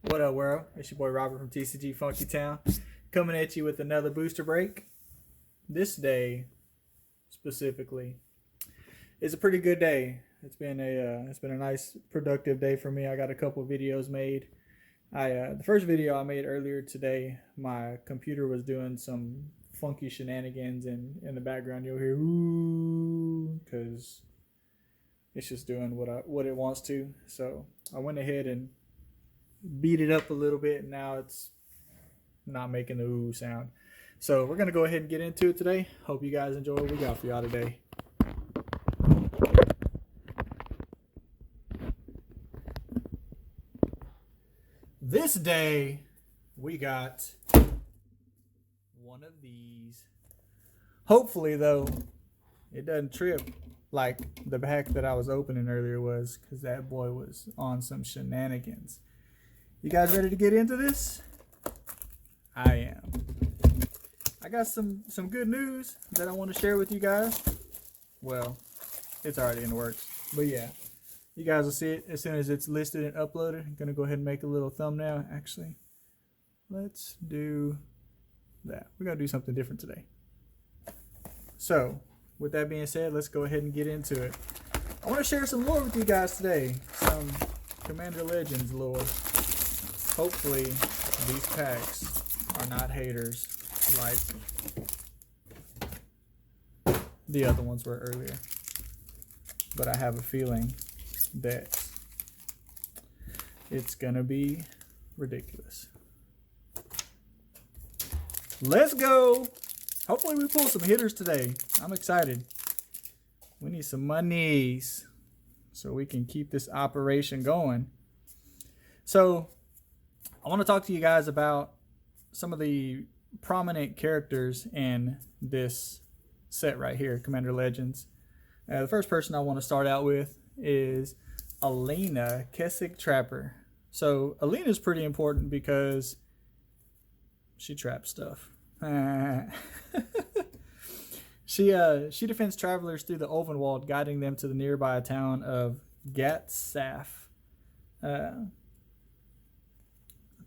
What up, world? It's your boy Robert from TCG Funkytown, coming at you with another booster break. This day, specifically, is a pretty good day. It's been a nice, productive day for me. I got a couple of videos made. The first video I made earlier today, my computer was doing some funky shenanigans, and in the background you'll hear ooh, because it's just doing what it wants to. So I went ahead and beat it up a little bit, and now it's not making the ooh sound. So we're gonna go ahead and get into it today. Hope you guys enjoy what we got for y'all today. This day we got one of these. Hopefully though it doesn't trip like the pack that I was opening earlier was, because that boy was on some shenanigans. You guys ready to get into this? I am. I got some good news that I want to share with you guys. Well, it's already in the works. But yeah, you guys will see it as soon as it's listed and uploaded. I'm going to go ahead and make a little thumbnail. Actually, let's do that. We're going to do something different today. So, with that being said, let's go ahead and get into it. I want to share some lore with you guys today. Some Commander Legends lore. Hopefully, these packs are not haters like the other ones were earlier. But I have a feeling that it's gonna be ridiculous. Let's go! Hopefully we pull some hitters today. I'm excited. We need some monies so we can keep this operation going. So I want to talk to you guys about some of the prominent characters in this set right here, Commander Legends. The first person I want to start out with is Elena, Kessick Trapper. So Elena is pretty important because she traps stuff. She defends travelers through the Ovenwald, guiding them to the nearby town of Kessick.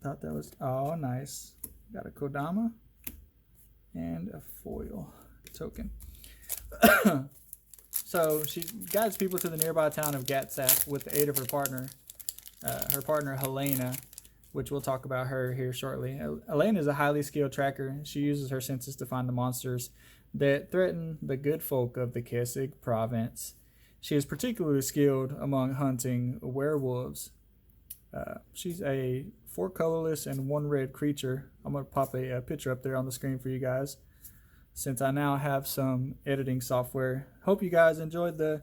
I thought that was, oh, nice. Got a Kodama and a foil token. So she guides people to the nearby town of Kessick with the aid of her partner Elena, which we'll talk about her here shortly. Elena is a highly skilled tracker. She uses her senses to find the monsters that threaten the good folk of the Kessick province. She is particularly skilled among hunting werewolves. She's a 4 colorless and 1 red creature. I'm going to pop a picture up there on the screen for you guys, since I now have some editing software. Hope you guys enjoyed the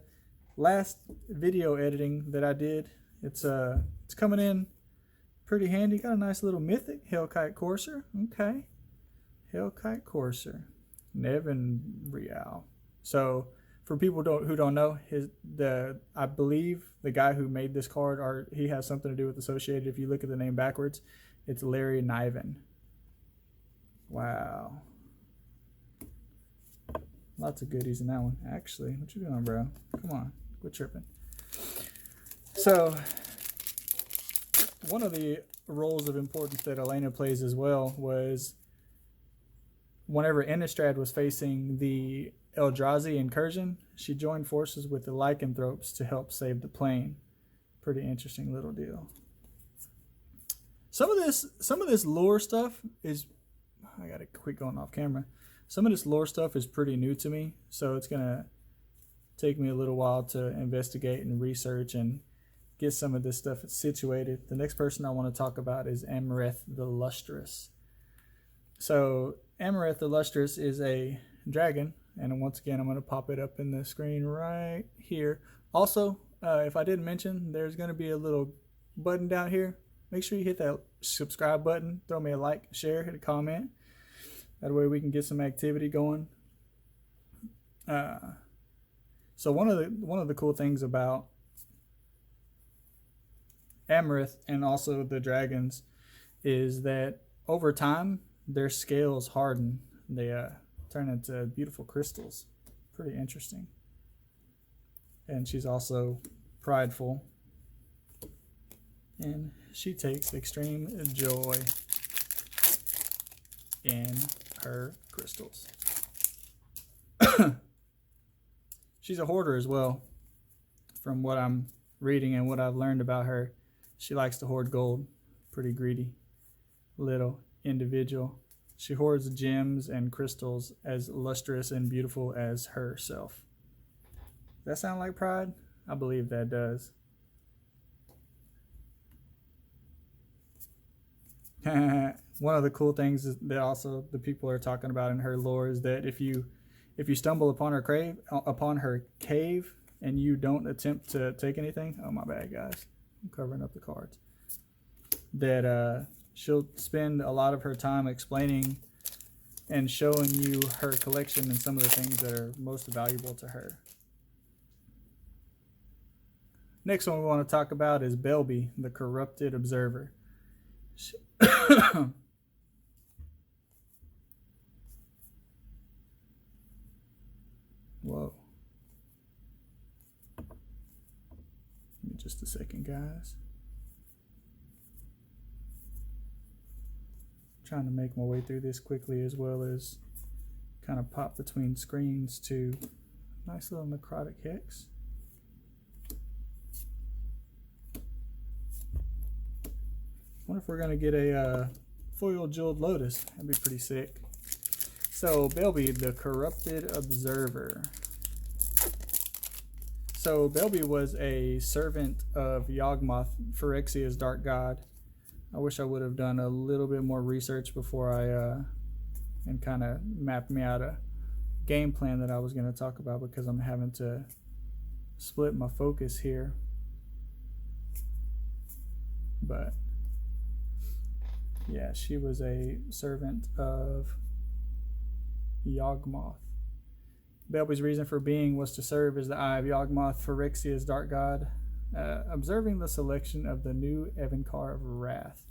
last video editing that I did. It's coming in pretty handy. Got a nice little mythic Hellkite Courser. Okay, Hellkite Courser, Nevin Real. So for people who don't know, I believe the guy who made this card, he has something to do with Associated. If you look at the name backwards, it's Larry Niven. Wow. Lots of goodies in that one. Actually, what you doing, bro? Come on, quit tripping. So, one of the roles of importance that Elena plays as well was whenever Innistrad was facing the Eldrazi incursion, she joined forces with the Lycanthropes to help save the plane. Pretty interesting little deal. Some of this lore stuff is, I gotta quit going off camera. Some of this lore stuff is pretty new to me, so it's gonna take me a little while to investigate and research and get some of this stuff situated. The next person I want to talk about is Amarett the Lustrous. So Amarett the Lustrous is a dragon, and once again I'm going to pop it up in the screen right here. Also, if I didn't mention, there's going to be a little button down here. Make sure you hit that subscribe button, throw me a like, share, hit a comment. That way we can get some activity going. So one of the cool things about Amarett and also the dragons is that over time their scales harden. They turn into beautiful crystals. Pretty interesting. And she's also prideful. And she takes extreme joy in her crystals. She's a hoarder as well. From what I'm reading and what I've learned about her, she likes to hoard gold. Pretty greedy little individual. She hoards gems and crystals as lustrous and beautiful as herself. Does that sound like pride? I believe that does. One of the cool things is that also the people are talking about in her lore is that if you stumble upon her cave and you don't attempt to take anything, oh my bad guys, I'm covering up the cards, that she'll spend a lot of her time explaining and showing you her collection and some of the things that are most valuable to her. Next one we want to talk about is Belby, the Corrupted Observer. Whoa. Give me just a second, guys. Trying to make my way through this quickly as well as kind of pop between screens to nice little necrotic hex. Wonder if we're gonna get a foil jeweled lotus. That'd be pretty sick. So Belby, the Corrupted Observer. So Belby was a servant of Yawgmoth, Phyrexia's dark god. I wish I would have done a little bit more research before and kind of mapped me out a game plan that I was going to talk about, because I'm having to split my focus here. But yeah, she was a servant of Yawgmoth. Belby's reason for being was to serve as the eye of Yawgmoth, Phyrexia's dark god, observing the selection of the new Evancar of Wrath.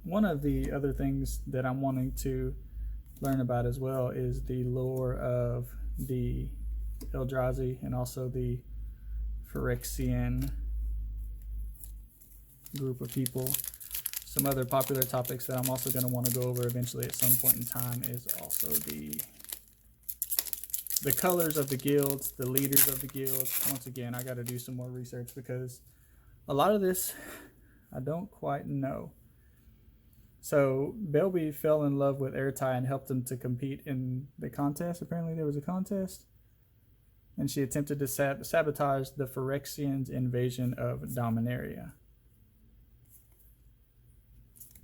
One of the other things that I'm wanting to learn about as well is the lore of the Eldrazi and also the Phyrexian group of people. Some other popular topics that I'm also going to want to go over eventually at some point in time is also the colors of the guilds, the leaders of the guilds. Once again, I got to do some more research because a lot of this I don't quite know. So Belby fell in love with Ertai and helped him to compete in the contest. Apparently there was a contest. And she attempted to sabotage the Phyrexians' invasion of Dominaria.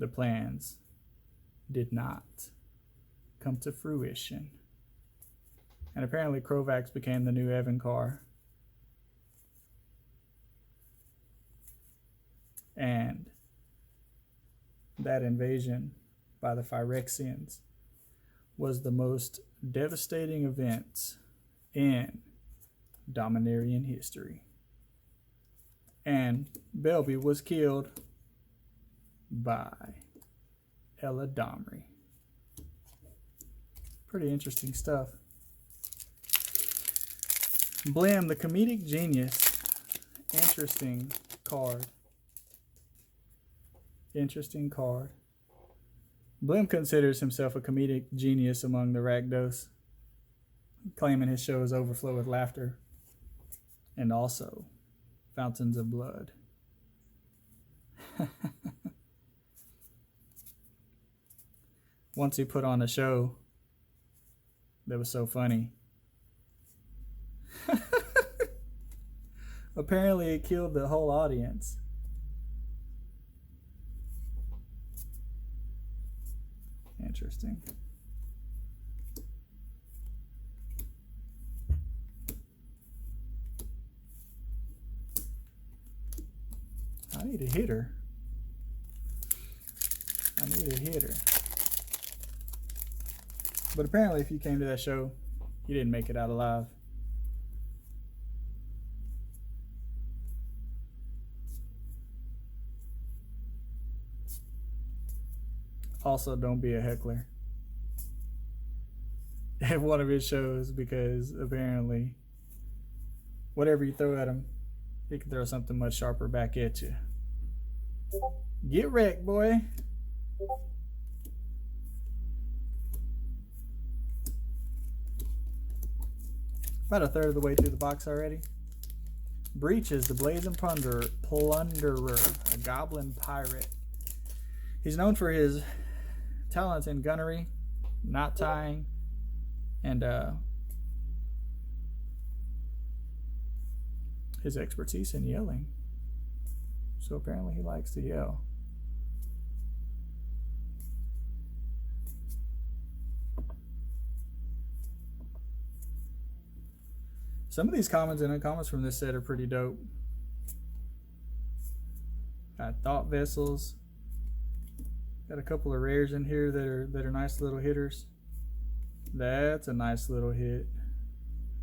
The plans did not come to fruition. And apparently Krovax became the new Evancar. And that invasion by the Phyrexians was the most devastating event in Dominarian history. And Belby was killed by Eladamri. Pretty interesting stuff. Blim, the Comedic Genius. Interesting card. Interesting card. Blim considers himself a comedic genius among the Rakdos, claiming his shows overflow with laughter and also fountains of blood. Once he put on a show that was so funny. Apparently it killed the whole audience. Interesting. I need a hitter. I need a hitter. But apparently if you came to that show, you didn't make it out alive. Also, don't be a heckler at one of his shows, because apparently whatever you throw at him he can throw something much sharper back at you. Get wrecked, boy. About a third of the way through the box already. Breaches, the Blazing Plunderer, a goblin pirate. He's known for his talents in gunnery, knot tying, and his expertise in yelling. So apparently he likes to yell. Some of these commons and uncommons from this set are pretty dope. Got thought vessels. Got a couple of rares in here that are nice little hitters. That's a nice little hit.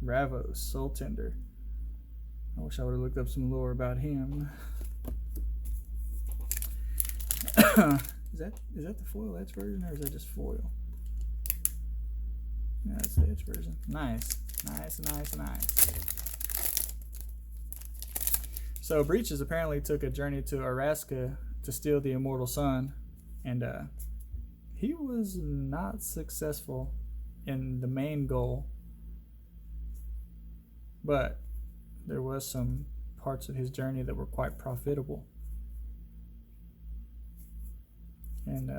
Ravos, Soul Tender. I wish I would have looked up some lore about him. Is that the foil edge version, or is that just foil? Yeah, that's the edge version. Nice. Nice. So Breaches apparently took a journey to Araska to steal the Immortal Sun, and he was not successful in the main goal, but there was some parts of his journey that were quite profitable. And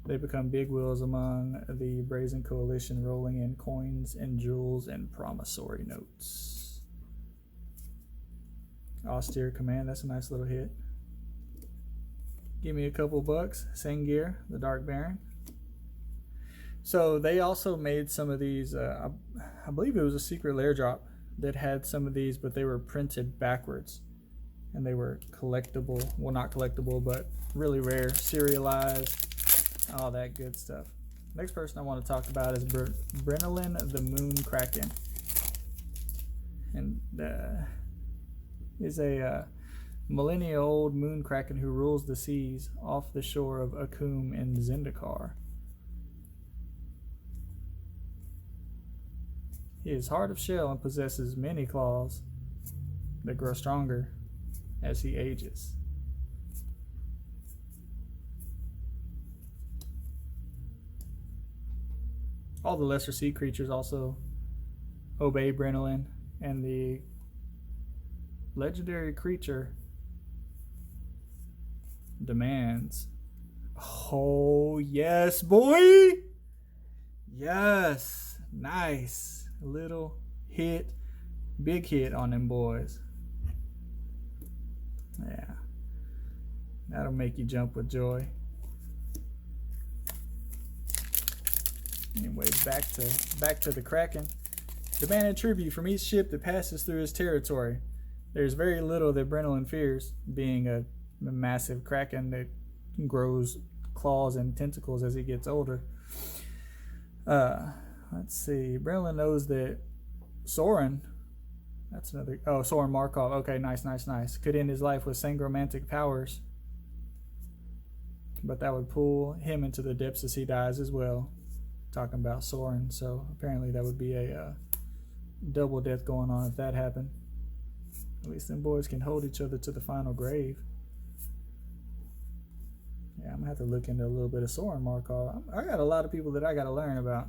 they become big wheels among the Brazen Coalition, rolling in coins and jewels and promissory notes. Austere Command, that's a nice little hit. Give me a couple bucks. Sengir, the Dark Baron. So they also made some of these, I believe it was a secret lair drop that had some of these, but they were printed backwards. And they were collectible, well, not collectible, but really rare, serialized, all that good stuff. Next person I want to talk about is Brynolin the Moon Kraken. And is a millennia-old moon kraken who rules the seas off the shore of Akum in Zendikar. He is hard of shell and possesses many claws that grow stronger as he ages. All the lesser sea creatures also obey Brynolin, and the legendary creature demands. Oh, yes, boy! Yes! Nice. Little hit. Big hit on them boys. Yeah. That'll make you jump with joy. Anyways, back to the Kraken. Demanding tribute from each ship that passes through his territory. There's very little that Brynolin fears, being a massive Kraken that grows claws and tentacles as he gets older. Let's see. Brynolin knows that Soren, that's another, oh, Soren Markov. Okay, nice. Could end his life with sangromantic powers. But that would pull him into the depths as he dies as well. Talking about Soren, so apparently that would be a double death going on if that happened. At least them boys can hold each other to the final grave. Yeah, I'm gonna have to look into a little bit of Soren Markov. I got a lot of people that I gotta learn about.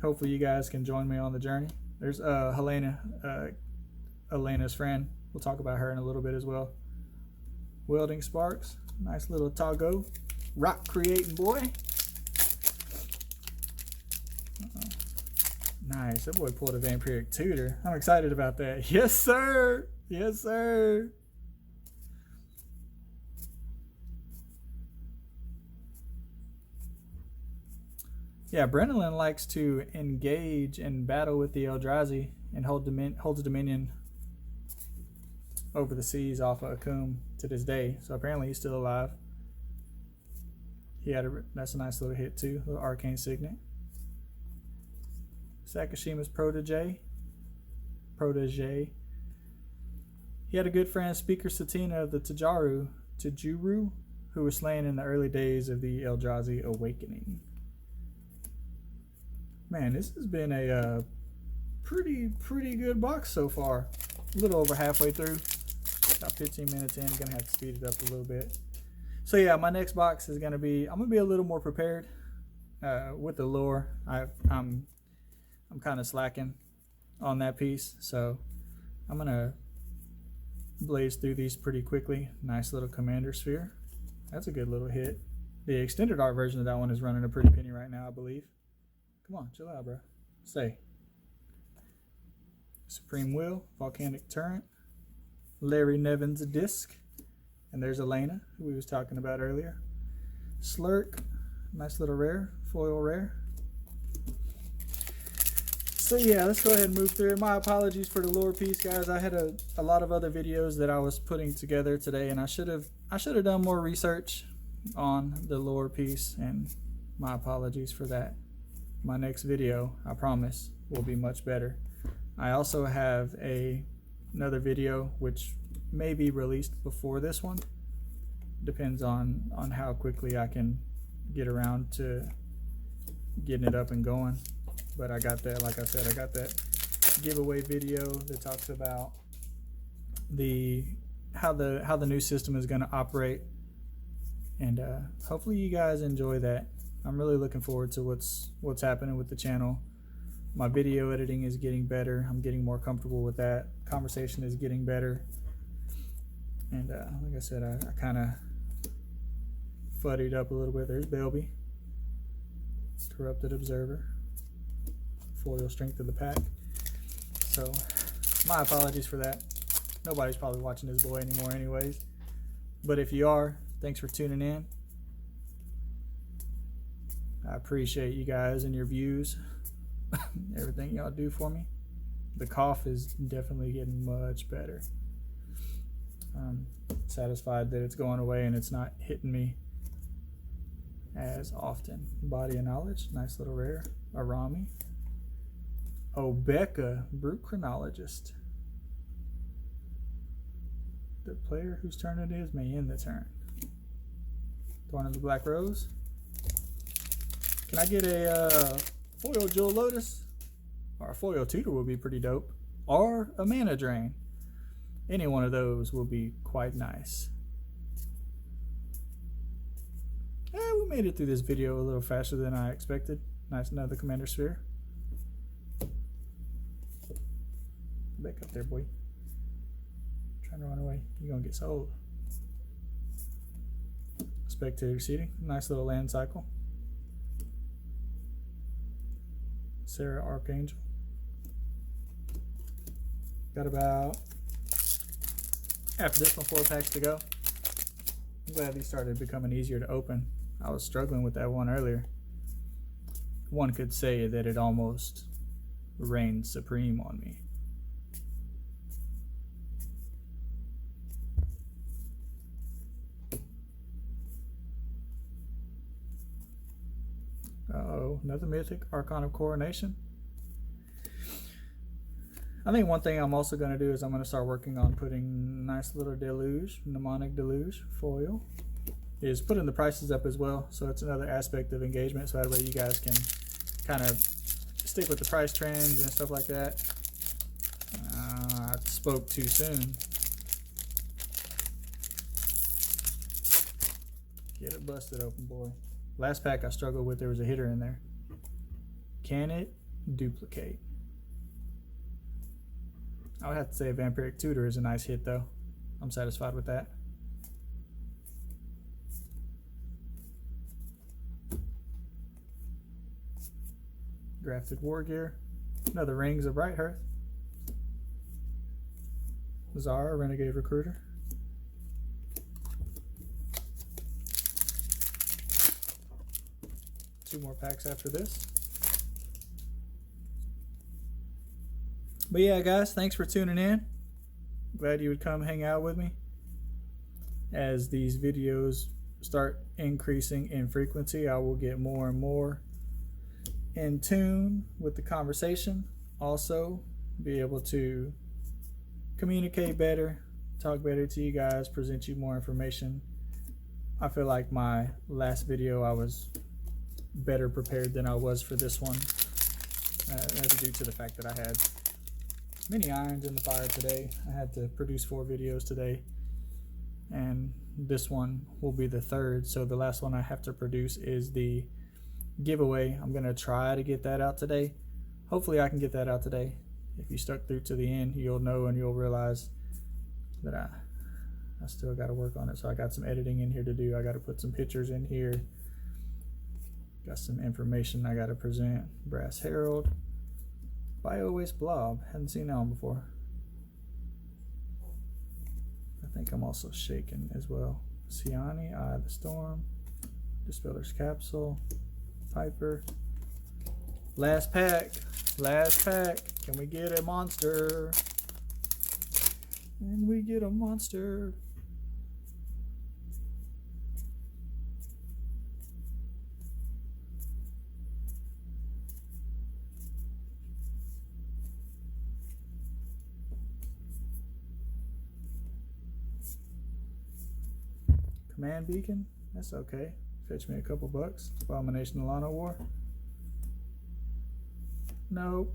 Hopefully you guys can join me on the journey. There's Helena, Elena's friend. We'll talk about her in a little bit as well. Welding Sparks, nice little Togo. Rock creating boy. Nice, that boy pulled a vampiric tutor. I'm excited about that. Yes, sir. Yes, sir. Yeah, Brynolin likes to engage and battle with the Eldrazi and holds dominion over the seas off of Akum to this day. So apparently he's still alive. He had that's a nice little hit too, little arcane signet. Sakashima's protege. He had a good friend, Speaker Satina of the Tajuru, who was slain in the early days of the Eldrazi Awakening. Man, this has been a pretty good box so far. A little over halfway through, about 15 minutes in. Gonna have to speed it up a little bit. So yeah, my next box is gonna be, I'm gonna be a little more prepared with the lore. I'm kind of slacking on that piece, so I'm gonna blaze through these pretty quickly. Nice little commander sphere. That's a good little hit. The extended art version of that one is running a pretty penny right now, I believe. Come on, chill out, bro. Stay. Supreme Will, Volcanic Turret, Larry Nevin's Disc, and there's Elena, who we was talking about earlier. Slurk, nice little rare, foil rare. So yeah, let's go ahead and move through it. My apologies for the lore piece, guys. I had a lot of other videos that I was putting together today, and I should have done more research on the lore piece, and my apologies for that. My next video, I promise, will be much better. I also have another video which may be released before this one. Depends on how quickly I can get around to getting it up and going. But I got that, like I said, I got that giveaway video that talks about how the new system is going to operate, and hopefully you guys enjoy that. I'm really looking forward to what's happening with the channel. My video editing is getting better. I'm getting more comfortable with that. Conversation is getting better, and like I said, I kind of fuddied up a little bit. There's Belby, Corrupted Observer, foil Strength of the Pack. So my apologies for that. Nobody's probably watching this boy anymore anyways, but if you are, thanks for tuning in. I appreciate you guys and your views, everything y'all do for me. The cough is definitely getting much better. I'm satisfied that it's going away and it's not hitting me as often. Body of Knowledge, nice little rare. Arami. Obeka, Brute Chronologist. The player whose turn it is may end the turn. Thorn of the Black Rose. Can I get a foil Jewel Lotus? Or a foil Tutor would be pretty dope. Or a Mana Drain. Any one of those will be quite nice. Yeah, we made it through this video a little faster than I expected. Nice, another Commander Sphere. Back up there, boy. Trying to run away. You're gonna get sold. Spectator Seating. Nice little land cycle. Sarah Archangel. Got about, after this one, 4 packs to go. I'm glad these started becoming easier to open. I was struggling with that one earlier. One could say that it almost reigned supreme on me. Uh-oh, another Mythic, Archon of Coronation. I think one thing I'm also going to do is I'm going to start working on putting nice little Deluge, Mnemonic Deluge foil. Is putting the prices up as well, so it's another aspect of engagement, so that way you guys can kind of stick with the price trends and stuff like that. I spoke too soon. Get it busted open, boy. Last pack I struggled with, there was a hitter in there. Can it duplicate? I would have to say Vampiric Tutor is a nice hit though. I'm satisfied with that. Drafted War Gear. Another Rings of Brighthearth. Zara, Renegade Recruiter. Two more packs after this. But yeah, guys, thanks for tuning in. Glad you would come hang out with me as these videos start increasing in frequency. I will get more and more in tune with the conversation. Also, be able to communicate better, talk better to you guys, present you more information. I feel like my last video I was better prepared than I was for this one. That's due to the fact that I had many irons in the fire today. I had to produce 4 videos today, and this one will be the 3rd. So the last one I have to produce is the giveaway. I'm gonna try to get that out today. Hopefully I can get that out today. If you stuck through to the end, you'll know and you'll realize that I still got to work on it. So I got some editing in here to do. I got to put some pictures in here. Got some information I got to present. Brass Herald. Bio Waste Blob. Hadn't seen that one before. I think I'm also shaking as well. Siani, Eye of the Storm. Dispeller's Capsule. Piper. Last pack. Last pack. Can we get a monster? And we get a monster. Command Beacon, that's okay. Fetch me a couple bucks. Abomination of Lana War. Nope.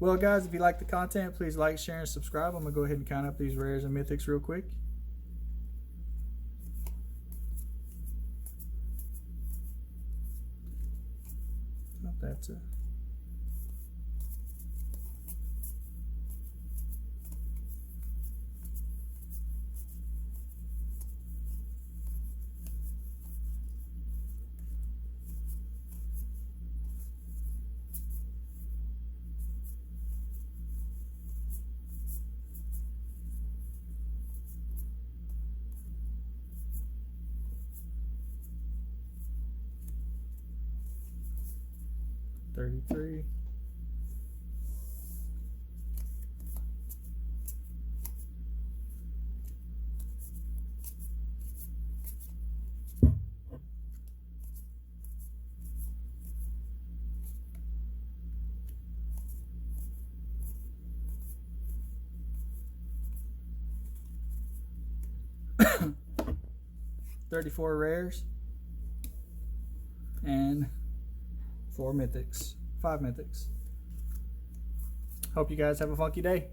Well, guys, if you like the content, please like, share, and subscribe. I'm going to go ahead and count up these rares and mythics real quick. Oh, that's it. $33. $34 rares and 4 mythics, 5 mythics. Hope you guys have a funky day.